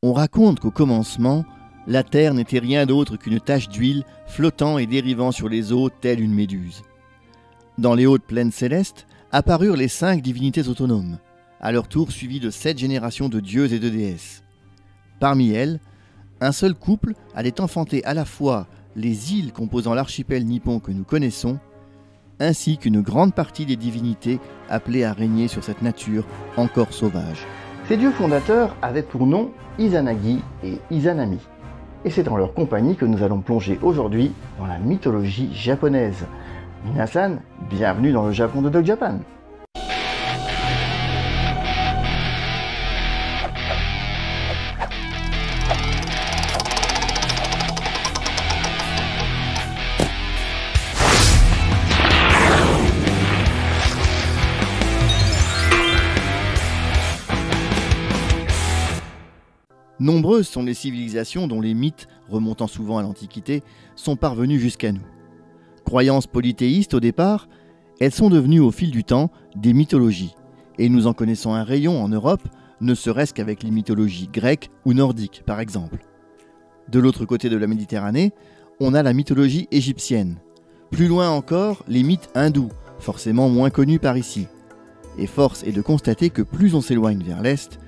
On raconte qu'au commencement, la Terre n'était rien d'autre qu'une tache d'huile flottant et dérivant sur les eaux telle une méduse. Dans les hautes plaines célestes apparurent les 5 divinités autonomes, à leur tour suivies de 7 générations de dieux et de déesses. Parmi elles, un seul couple allait enfanter à la fois les îles composant l'archipel nippon que nous connaissons, ainsi qu'une grande partie des divinités appelées à régner sur cette nature encore sauvage. Ces dieux fondateurs avaient pour nom Izanagi et Izanami. Et c'est dans leur compagnie que nous allons plonger aujourd'hui dans la mythologie japonaise. Minasan, bienvenue dans le Japon de Doc Japan. Nombreuses sont les civilisations dont les mythes, remontant souvent à l'Antiquité, sont parvenus jusqu'à nous. Croyances polythéistes au départ, elles sont devenues au fil du temps des mythologies, et nous en connaissons un rayon en Europe, ne serait-ce qu'avec les mythologies grecques ou nordiques par exemple. De l'autre côté de la Méditerranée, on a la mythologie égyptienne. Plus loin encore, les mythes hindous, forcément moins connus par ici. Et force est de constater que plus on s'éloigne vers l'Est,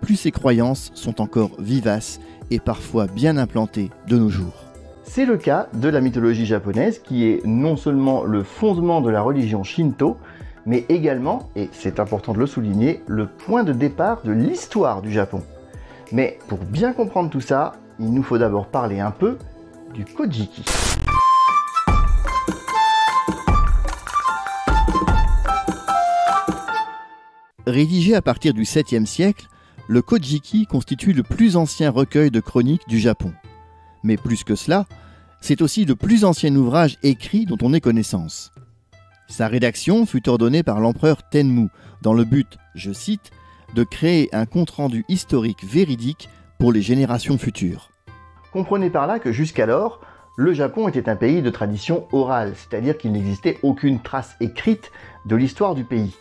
plus ces croyances sont encore vivaces et parfois bien implantées de nos jours. C'est le cas de la mythologie japonaise qui est non seulement le fondement de la religion Shinto, mais également, et c'est important de le souligner, le point de départ de l'histoire du Japon. Mais pour bien comprendre tout ça, il nous faut d'abord parler un peu du Kojiki. Rédigé à partir du 7e siècle, le Kojiki constitue le plus ancien recueil de chroniques du Japon. Mais plus que cela, c'est aussi le plus ancien ouvrage écrit dont on ait connaissance. Sa rédaction fut ordonnée par l'empereur Tenmu dans le but, je cite, de créer un compte-rendu historique véridique pour les générations futures. Comprenez par là que jusqu'alors, le Japon était un pays de tradition orale, c'est-à-dire qu'il n'existait aucune trace écrite de l'histoire du pays,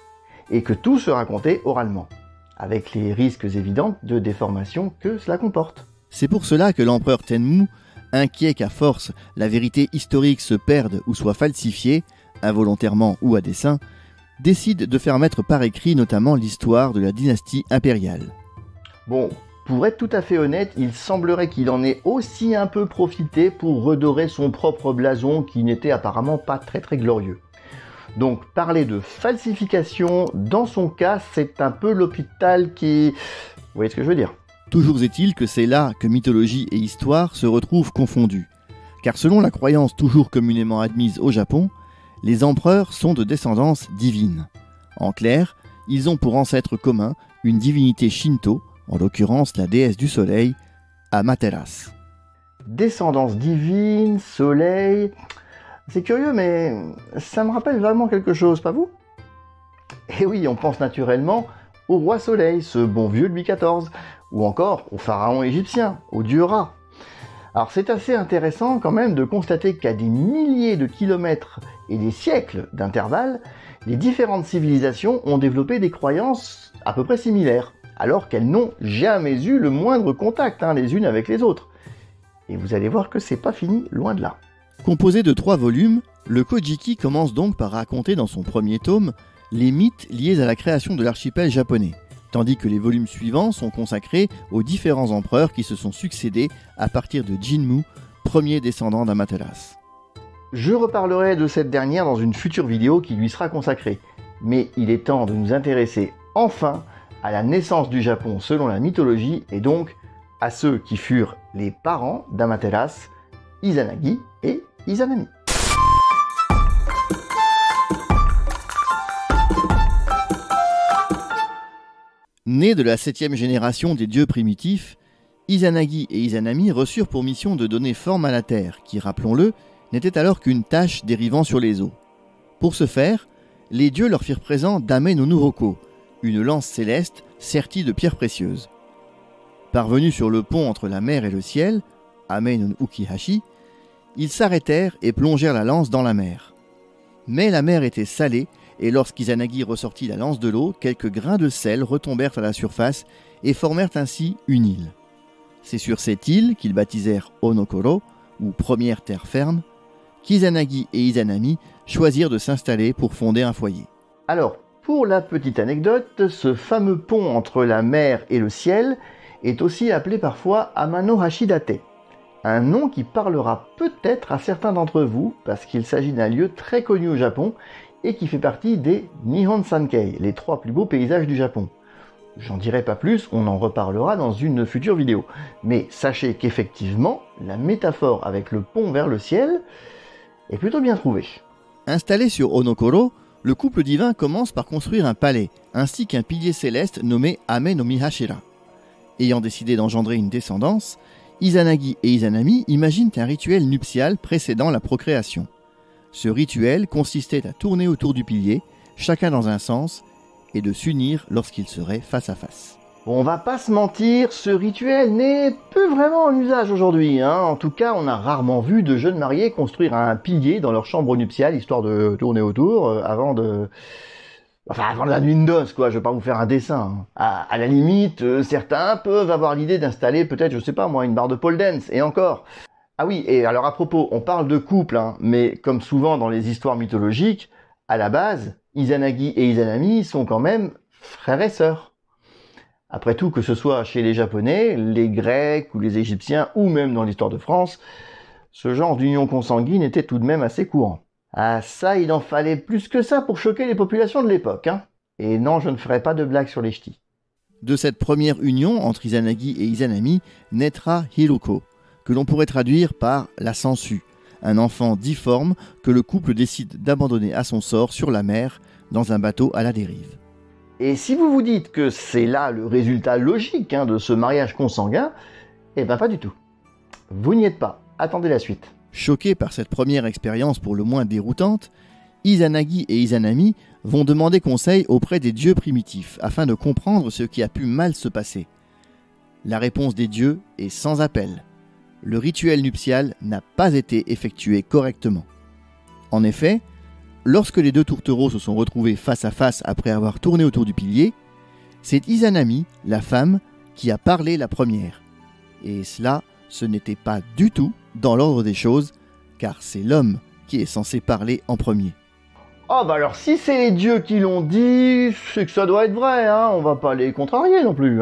et que tout se racontait oralement, avec les risques évidents de déformation que cela comporte. C'est pour cela que l'empereur Tenmu, inquiet qu'à force la vérité historique se perde ou soit falsifiée, involontairement ou à dessein, décide de faire mettre par écrit notamment l'histoire de la dynastie impériale. Bon, pour être tout à fait honnête, il semblerait qu'il en ait aussi un peu profité pour redorer son propre blason qui n'était apparemment pas très glorieux. Donc parler de falsification, dans son cas, c'est un peu l'hôpital qui... Vous voyez ce que je veux dire ? Toujours est-il que c'est là que mythologie et histoire se retrouvent confondues. Car selon la croyance toujours communément admise au Japon, les empereurs sont de descendance divine. En clair, ils ont pour ancêtre commun une divinité Shinto, en l'occurrence la déesse du soleil, Amaterasu. Descendance divine, soleil... C'est curieux, mais ça me rappelle vraiment quelque chose, pas vous? Et oui, on pense naturellement au roi Soleil, ce bon vieux Louis XIV, ou encore au pharaon égyptien, au dieu Ra. Alors c'est assez intéressant quand même de constater qu'à des milliers de kilomètres et des siècles d'intervalle, les différentes civilisations ont développé des croyances à peu près similaires, alors qu'elles n'ont jamais eu le moindre contact les unes avec les autres. Et vous allez voir que c'est pas fini, loin de là. Composé de 3 volumes, le Kojiki commence donc par raconter dans son premier tome les mythes liés à la création de l'archipel japonais, tandis que les volumes suivants sont consacrés aux différents empereurs qui se sont succédés à partir de Jinmu, premier descendant d'Amaterasu. Je reparlerai de cette dernière dans une future vidéo qui lui sera consacrée, mais il est temps de nous intéresser enfin à la naissance du Japon selon la mythologie et donc à ceux qui furent les parents d'Amaterasu, Izanagi et Izanami. Nés de la 7e génération des dieux primitifs, Izanagi et Izanami reçurent pour mission de donner forme à la Terre, qui, rappelons-le, n'était alors qu'une tache dérivant sur les eaux. Pour ce faire, les dieux leur firent présent Dame no Nuroko, une lance céleste sertie de pierres précieuses. Parvenus sur le pont entre la mer et le ciel, Ame no Ukihashi, ils s'arrêtèrent et plongèrent la lance dans la mer. Mais la mer était salée, et lorsqu'Izanagi ressortit la lance de l'eau, quelques grains de sel retombèrent à la surface et formèrent ainsi une île. C'est sur cette île qu'ils baptisèrent Onokoro, ou première terre ferme, qu'Izanagi et Izanami choisirent de s'installer pour fonder un foyer. Alors, pour la petite anecdote, ce fameux pont entre la mer et le ciel est aussi appelé parfois Amano Hashidate, un nom qui parlera peut-être à certains d'entre vous parce qu'il s'agit d'un lieu très connu au Japon et qui fait partie des Nihon Sankei, les 3 plus beaux paysages du Japon. J'en dirai pas plus, on en reparlera dans une future vidéo. Mais sachez qu'effectivement, la métaphore avec le pont vers le ciel est plutôt bien trouvée. Installé sur Onokoro, le couple divin commence par construire un palais, ainsi qu'un pilier céleste nommé Ame no Mihashira. Ayant décidé d'engendrer une descendance, Izanagi et Izanami imaginent un rituel nuptial précédant la procréation. Ce rituel consistait à tourner autour du pilier, chacun dans un sens, et de s'unir lorsqu'ils seraient face à face. Bon, on va pas se mentir, ce rituel n'est plus vraiment en usage aujourd'hui. En tout cas, on a rarement vu de jeunes mariés construire un pilier dans leur chambre nuptiale, histoire de tourner autour, avant la nuit de noces, quoi. Je vais pas vous faire un dessin. À la limite, certains peuvent avoir l'idée d'installer peut-être, je sais pas moi, une barre de pole dance, et encore. Ah oui, et alors à propos, on parle de couple, mais comme souvent dans les histoires mythologiques, à la base, Izanagi et Izanami sont quand même frères et sœurs. Après tout, que ce soit chez les Japonais, les Grecs ou les Égyptiens, ou même dans l'histoire de France, ce genre d'union consanguine était tout de même assez courant. Ah ça, il en fallait plus que ça pour choquer les populations de l'époque. Et non, je ne ferai pas de blagues sur les ch'tis. De cette première union entre Izanagi et Izanami naîtra Hiroko, que l'on pourrait traduire par la sangsue, un enfant difforme que le couple décide d'abandonner à son sort sur la mer, dans un bateau à la dérive. Et si vous vous dites que c'est là le résultat logique de ce mariage consanguin, eh ben pas du tout. Vous n'y êtes pas, attendez la suite. Choqués par cette première expérience pour le moins déroutante, Izanagi et Izanami vont demander conseil auprès des dieux primitifs afin de comprendre ce qui a pu mal se passer. La réponse des dieux est sans appel. Le rituel nuptial n'a pas été effectué correctement. En effet, lorsque les deux tourtereaux se sont retrouvés face à face après avoir tourné autour du pilier, c'est Izanami, la femme, qui a parlé la première. Et cela, ce n'était pas du tout dans l'ordre des choses, car c'est l'homme qui est censé parler en premier. Oh bah alors si c'est les dieux qui l'ont dit, c'est que ça doit être vrai, on va pas les contrarier non plus.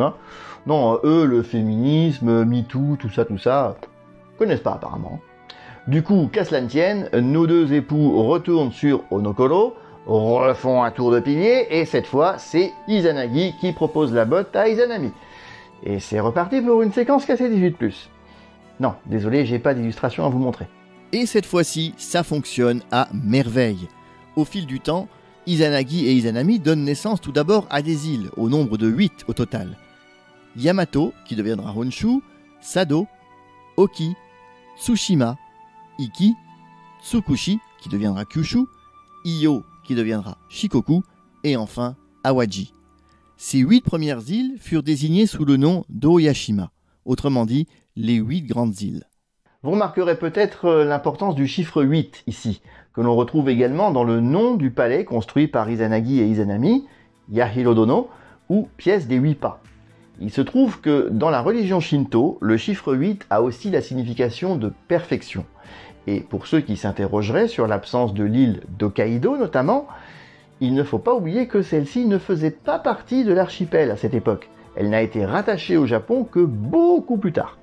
Non, eux, le féminisme, MeToo, tout ça, connaissent pas apparemment. Du coup, qu'à cela ne tienne, nos deux époux retournent sur Onokoro, refont un tour de pilier, et cette fois, c'est Izanagi qui propose la botte à Izanami. Et c'est reparti pour une séquence cassée 18+. Non, désolé, j'ai pas d'illustration à vous montrer. Et cette fois-ci, ça fonctionne à merveille. Au fil du temps, Izanagi et Izanami donnent naissance tout d'abord à des îles, au nombre de 8 au total. Yamato, qui deviendra Honshu, Sado, Oki, Tsushima, Iki, Tsukushi, qui deviendra Kyushu, Iyo, qui deviendra Shikoku, et enfin Awaji. Ces 8 premières îles furent désignées sous le nom d'Oyashima, autrement dit les 8 grandes îles. Vous remarquerez peut-être l'importance du chiffre 8 ici, que l'on retrouve également dans le nom du palais construit par Izanagi et Izanami, Yahirodono, ou pièce des 8 pas. Il se trouve que dans la religion Shinto, le chiffre 8 a aussi la signification de perfection. Et pour ceux qui s'interrogeraient sur l'absence de l'île d'Hokkaido notamment, il ne faut pas oublier que celle-ci ne faisait pas partie de l'archipel à cette époque. Elle n'a été rattachée au Japon que beaucoup plus tard.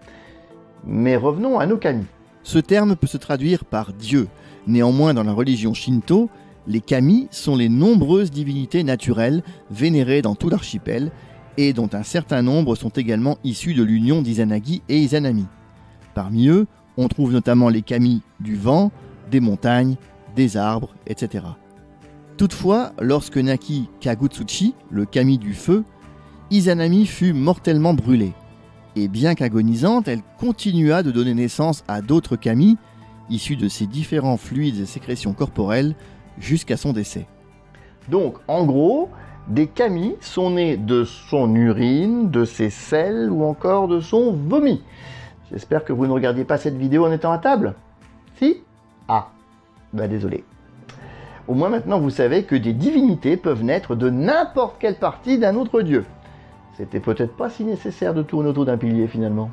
Mais revenons à nos kami. Ce terme peut se traduire par Dieu. Néanmoins, dans la religion Shinto, les kami sont les nombreuses divinités naturelles vénérées dans tout l'archipel et dont un certain nombre sont également issus de l'union d'Izanagi et Izanami. Parmi eux, on trouve notamment les kami du vent, des montagnes, des arbres, etc. Toutefois, lorsque naquit Kagutsuchi, le kami du feu, Izanami fut mortellement brûlée. Et bien qu'agonisante, elle continua de donner naissance à d'autres kami, issus de ses différents fluides et sécrétions corporelles, jusqu'à son décès. Donc, en gros, des kami sont nés de son urine, de ses selles ou encore de son vomi. J'espère que vous ne regardiez pas cette vidéo en étant à table. Si ? Ah, bah désolé. Au moins maintenant vous savez que des divinités peuvent naître de n'importe quelle partie d'un autre dieu. C'était peut-être pas si nécessaire de tourner autour d'un pilier finalement.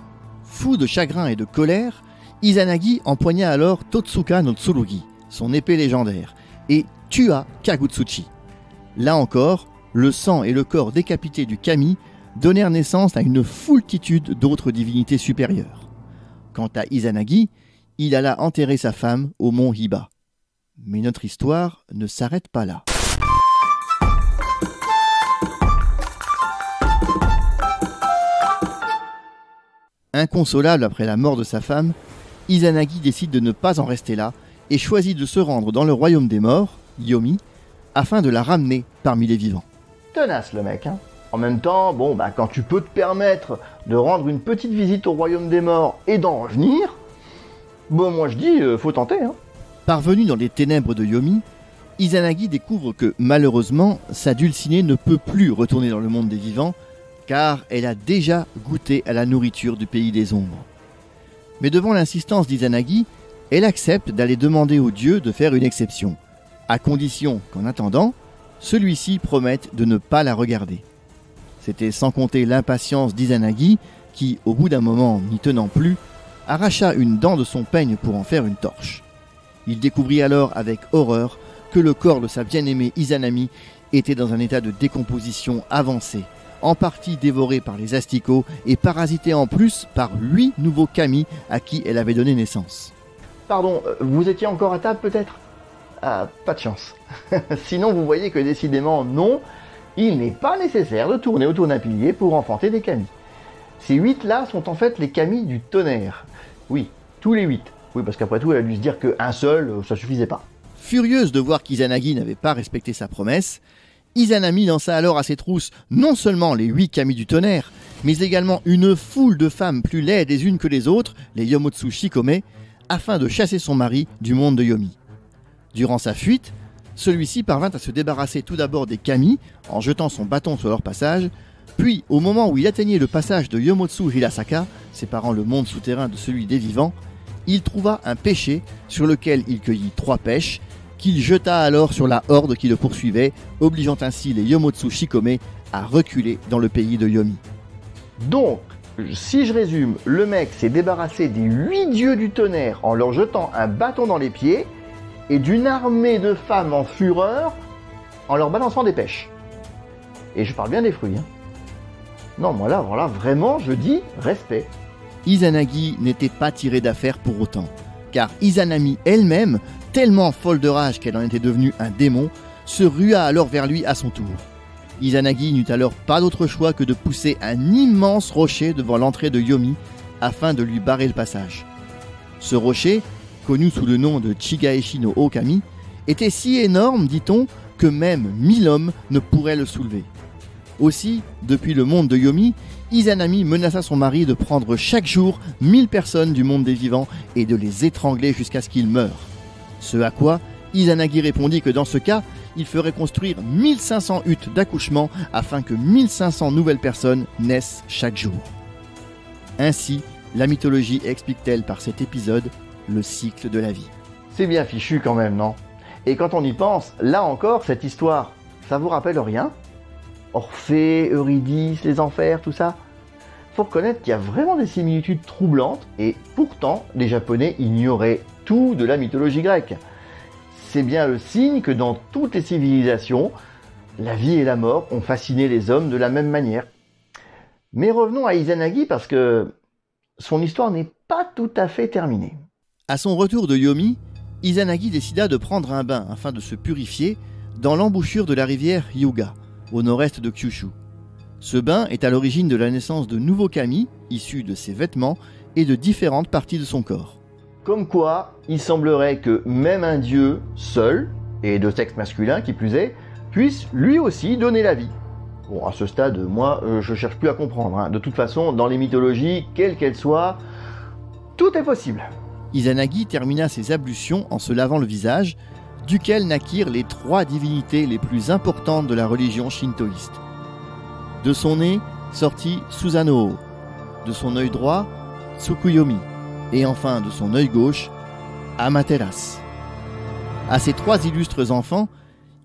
Fou de chagrin et de colère, Izanagi empoigna alors Totsuka no Tsurugi, son épée légendaire, et tua Kagutsuchi. Là encore, le sang et le corps décapité du kami donnèrent naissance à une foultitude d'autres divinités supérieures. Quant à Izanagi, il alla enterrer sa femme au mont Hiba. Mais notre histoire ne s'arrête pas là. Inconsolable après la mort de sa femme, Izanagi décide de ne pas en rester là et choisit de se rendre dans le royaume des morts, Yomi, afin de la ramener parmi les vivants. Tenace le mec, hein. En même temps, quand tu peux te permettre de rendre une petite visite au royaume des morts et d'en revenir, moi je dis, faut tenter, hein. Parvenu dans les ténèbres de Yomi, Izanagi découvre que, malheureusement, sa dulcinée ne peut plus retourner dans le monde des vivants, car elle a déjà goûté à la nourriture du pays des ombres. Mais devant l'insistance d'Izanagi, elle accepte d'aller demander au dieu de faire une exception, à condition qu'en attendant, celui-ci promette de ne pas la regarder. C'était sans compter l'impatience d'Izanagi, qui, au bout d'un moment n'y tenant plus, arracha une dent de son peigne pour en faire une torche. Il découvrit alors avec horreur que le corps de sa bien-aimée Izanami était dans un état de décomposition avancée, en partie dévoré par les asticots et parasité en plus par 8 nouveaux kami à qui elle avait donné naissance. Pardon, vous étiez encore à table peut-être ? Ah, pas de chance. Sinon vous voyez que décidément non, il n'est pas nécessaire de tourner autour d'un pilier pour enfanter des kami. Ces 8 là sont en fait les kami du tonnerre. Oui, tous les 8. Oui, parce qu'après tout, elle a dû se dire qu'un seul, ça suffisait pas. Furieuse de voir qu'Izanagi n'avait pas respecté sa promesse, Izanami lança alors à ses trousses non seulement les 8 kami du tonnerre, mais également une foule de femmes plus laides les unes que les autres, les Yomotsu Shikome, afin de chasser son mari du monde de Yomi. Durant sa fuite, celui-ci parvint à se débarrasser tout d'abord des kami en jetant son bâton sur leur passage, puis au moment où il atteignait le passage de Yomotsu Hirasaka, séparant le monde souterrain de celui des vivants, il trouva un pêcher sur lequel il cueillit 3 pêches, qu'il jeta alors sur la horde qui le poursuivait, obligeant ainsi les Yomotsu Shikome à reculer dans le pays de Yomi. Donc, si je résume, le mec s'est débarrassé des 8 dieux du tonnerre en leur jetant un bâton dans les pieds et d'une armée de femmes en fureur en leur balançant des pêches. Et je parle bien des fruits, hein. Non, moi là, voilà, vraiment, je dis respect. Izanagi n'était pas tiré d'affaire pour autant, car Izanami elle-même, tellement folle de rage qu'elle en était devenue un démon, se rua alors vers lui à son tour. Izanagi n'eut alors pas d'autre choix que de pousser un immense rocher devant l'entrée de Yomi afin de lui barrer le passage. Ce rocher, connu sous le nom de Chigaeshi no Okami, était si énorme, dit-on, que même 1000 hommes ne pourraient le soulever. Aussi, depuis le monde de Yomi, Izanami menaça son mari de prendre chaque jour 1000 personnes du monde des vivants et de les étrangler jusqu'à ce qu'ils meurent. Ce à quoi Izanagi répondit que dans ce cas, il ferait construire 1500 huttes d'accouchement afin que 1500 nouvelles personnes naissent chaque jour. Ainsi, la mythologie explique-t-elle par cet épisode le cycle de la vie. C'est bien fichu quand même, non ? Et quand on y pense, là encore, cette histoire, ça vous rappelle rien ? Orphée, Eurydice, les enfers, tout ça ? Faut reconnaître qu'il y a vraiment des similitudes troublantes et pourtant, les Japonais ignoraient tout de la mythologie grecque. C'est bien le signe que dans toutes les civilisations, la vie et la mort ont fasciné les hommes de la même manière. Mais revenons à Izanagi parce que son histoire n'est pas tout à fait terminée. À son retour de Yomi, Izanagi décida de prendre un bain afin de se purifier dans l'embouchure de la rivière Hyuga, au nord-est de Kyushu. Ce bain est à l'origine de la naissance de nouveaux kami, issus de ses vêtements et de différentes parties de son corps. Comme quoi, il semblerait que même un dieu seul, et de sexe masculin qui plus est, puisse lui aussi donner la vie. Bon, à ce stade, moi, je cherche plus à comprendre, hein. De toute façon, dans les mythologies, quelles qu'elles soient, tout est possible. Izanagi termina ses ablutions en se lavant le visage, duquel naquirent les 3 divinités les plus importantes de la religion shintoïste. De son nez sortit Susanoo, de son œil droit, Tsukuyomi, et enfin de son œil gauche, Amaterasu. À ces 3 illustres enfants,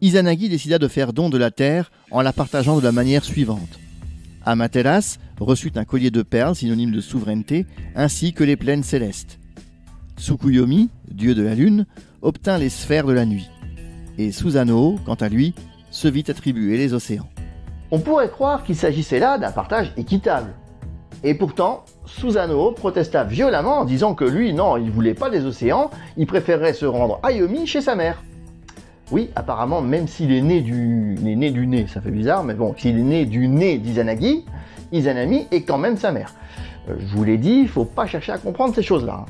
Izanagi décida de faire don de la terre en la partageant de la manière suivante. Amaterasu reçut un collier de perles synonyme de souveraineté, ainsi que les plaines célestes. Tsukuyomi, dieu de la lune, obtint les sphères de la nuit. Et Susanoo, quant à lui, se vit attribuer les océans. On pourrait croire qu'il s'agissait là d'un partage équitable. Et pourtant, Susanoo protesta violemment en disant que lui, non, il voulait pas des océans, il préférerait se rendre à Yomi chez sa mère. Oui, apparemment, même s'il est né du nez, ça fait bizarre, mais bon, s'il est né du nez d'Izanagi, Izanami est quand même sa mère. Je vous l'ai dit, il faut pas chercher à comprendre ces choses-là.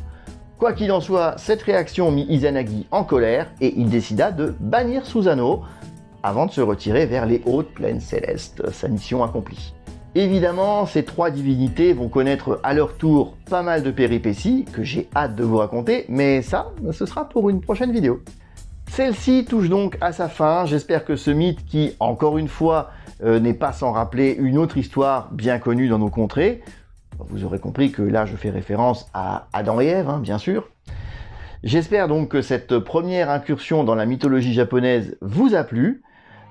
Quoi qu'il en soit, cette réaction mit Izanagi en colère et il décida de bannir Susanoo avant de se retirer vers les hautes plaines célestes, sa mission accomplie. Évidemment, ces trois divinités vont connaître à leur tour pas mal de péripéties que j'ai hâte de vous raconter, mais ça, ce sera pour une prochaine vidéo. Celle-ci touche donc à sa fin, j'espère que ce mythe qui, encore une fois, n'est pas sans rappeler une autre histoire bien connue dans nos contrées. Vous aurez compris que là je fais référence à Adam et Ève, bien sûr. J'espère donc que cette première incursion dans la mythologie japonaise vous a plu.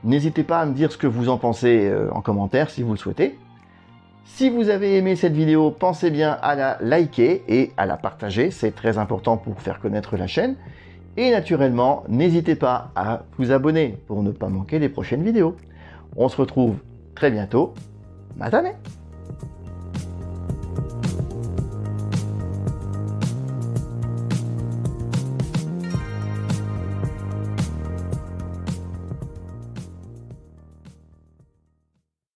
N'hésitez pas à me dire ce que vous en pensez en commentaire si vous le souhaitez. Si vous avez aimé cette vidéo, pensez bien à la liker et à la partager, c'est très important pour faire connaître la chaîne. Et naturellement, n'hésitez pas à vous abonner pour ne pas manquer les prochaines vidéos. On se retrouve très bientôt. Matane!